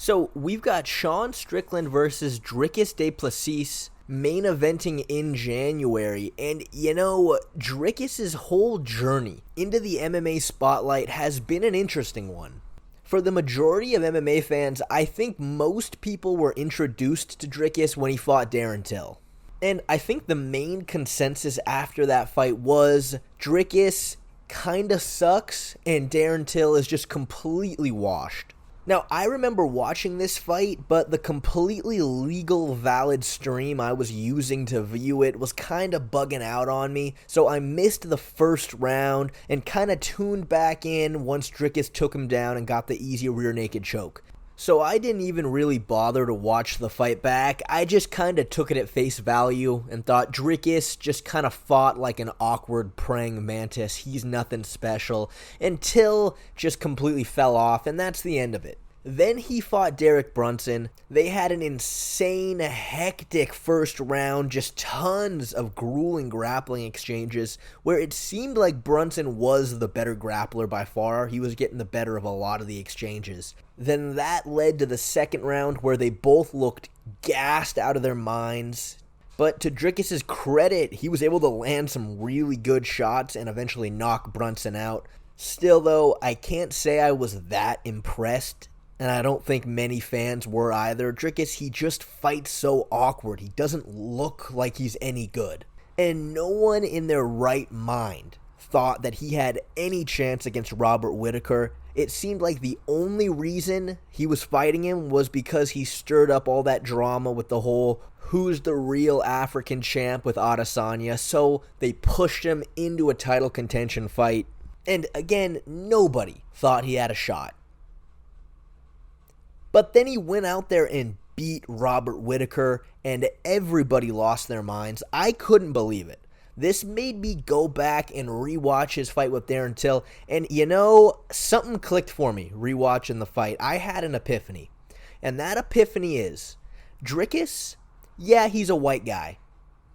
So we've got Sean Strickland versus Dricus Du Plessis main eventing in January. And Dricus's whole journey into the MMA spotlight has been an interesting one. For the majority of MMA fans, I think most people were introduced to Dricus when he fought Darren Till. And I think the main consensus after that fight was Dricus kinda sucks and Darren Till is just completely washed. Now, I remember watching this fight, but the completely legal, valid stream I was using to view it was kind of bugging out on me, so I missed the first round and kind of tuned back in once Dricus took him down and got the easy rear naked choke. So I didn't even really bother to watch the fight back. I just kind of took it at face value and thought Dricus just kind of fought like an awkward praying mantis. He's nothing special. Until just completely fell off, and that's the end of it. Then he fought Brunson. They had an insane, hectic first round, just tons of grueling grappling exchanges where it seemed like Brunson was the better grappler by far. He was getting the better of a lot of the exchanges. Then that led to the second round where they both looked gassed out of their minds. But to Dricus's credit, he was able to land some really good shots and eventually knock Brunson out. Still though, I can't say I was that impressed. And I don't think many fans were either. Dricus, he just fights so awkward. He doesn't look like he's any good. And no one in their right mind thought that he had any chance against Robert Whittaker. It seemed like the only reason he was fighting him was because he stirred up all that drama with the whole who's the real African champ with Adesanya. So they pushed him into a title contention fight. And again, nobody thought he had a shot. But then he went out there and beat Robert Whittaker, and everybody lost their minds. I couldn't believe it. This made me go back and rewatch his fight with Darren Till, and something clicked for me rewatching the fight. I had an epiphany, and that epiphany is, Dricus, yeah, he's a white guy,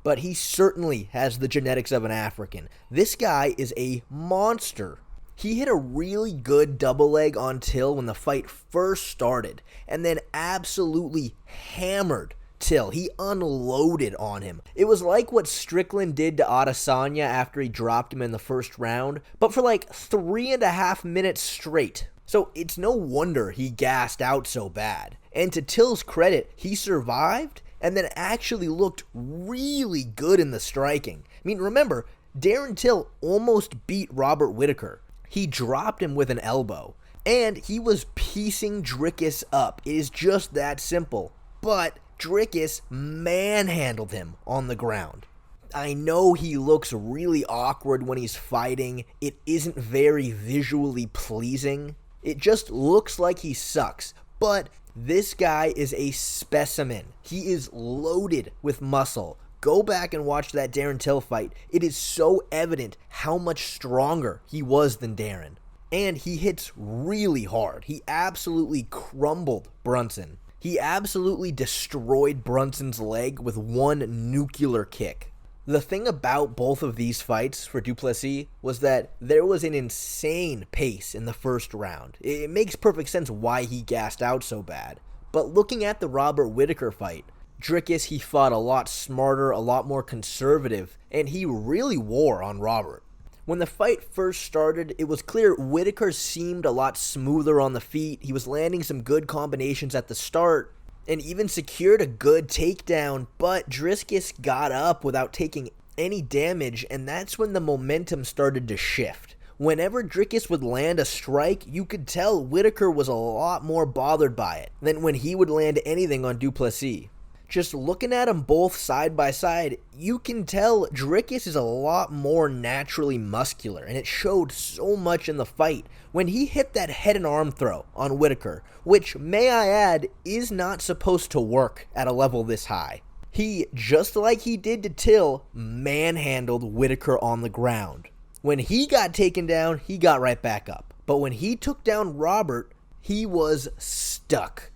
but he certainly has the genetics of an African. This guy is a monster. He hit a really good double leg on Till when the fight first started, and then absolutely hammered Till. He unloaded on him. It was like what Strickland did to Adesanya after he dropped him in the first round, but for like 3.5 minutes straight. So it's no wonder he gassed out so bad. And to Till's credit, he survived and then actually looked really good in the striking. I mean, remember, Darren Till almost beat Robert Whittaker. He dropped him with an elbow, and he was piecing Dricus up. It is just that simple. But Dricus manhandled him on the ground. I know he looks really awkward when he's fighting. It isn't very visually pleasing. It just looks like he sucks. But this guy is a specimen. He is loaded with muscle. Go back and watch that Darren Till fight. It is so evident how much stronger he was than Darren. And he hits really hard. He absolutely crumbled Brunson. He absolutely destroyed Brunson's leg with one nuclear kick. The thing about both of these fights for Du Plessis was that there was an insane pace in the first round. It makes perfect sense why he gassed out so bad. But looking at the Robert Whittaker fight, Dricus, he fought a lot smarter, a lot more conservative, and he really wore on Robert. When the fight first started, it was clear Whittaker seemed a lot smoother on the feet. He was landing some good combinations at the start, and even secured a good takedown, but Dricus got up without taking any damage, and that's when the momentum started to shift. Whenever Dricus would land a strike, you could tell Whittaker was a lot more bothered by it than when he would land anything on Du Plessis. Just looking at them both side by side, you can tell Dricus is a lot more naturally muscular, and it showed so much in the fight when he hit that head and arm throw on Whittaker, which, may I add, is not supposed to work at a level this high. He, just like he did to Till, manhandled Whittaker on the ground. When he got taken down, he got right back up. But when he took down Robert, he was stuck.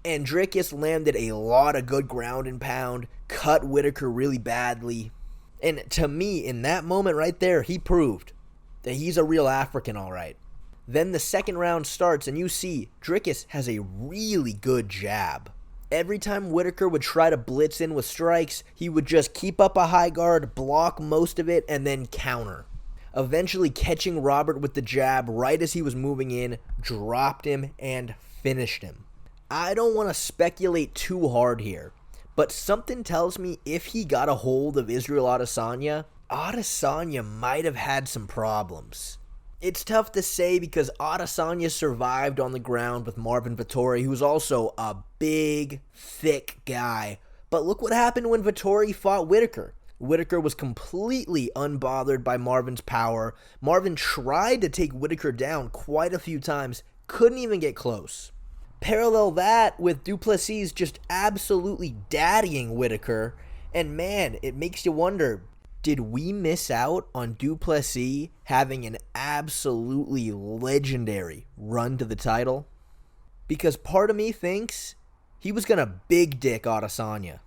And Dricus landed a lot of good ground and pound, cut Whittaker really badly. And to me, in that moment right there, he proved that he's a real African, all right. Then the second round starts and you see Dricus has a really good jab. Every time Whittaker would try to blitz in with strikes, he would just keep up a high guard, block most of it, and then counter. Eventually catching Robert with the jab right as he was moving in, dropped him, and finished him. I don't want to speculate too hard here, but something tells me if he got a hold of Israel Adesanya might have had some problems. It's tough to say because Adesanya survived on the ground with Marvin Vettori, who's also a big, thick guy. But look what happened when Vettori fought Whittaker. Whittaker was completely unbothered by Marvin's power. Marvin tried to take Whittaker down quite a few times, couldn't even get close. Parallel that with Du Plessis just absolutely daddying Whittaker, and man, it makes you wonder, did we miss out on Du Plessis having an absolutely legendary run to the title? Because part of me thinks he was going to big dick Adesanya.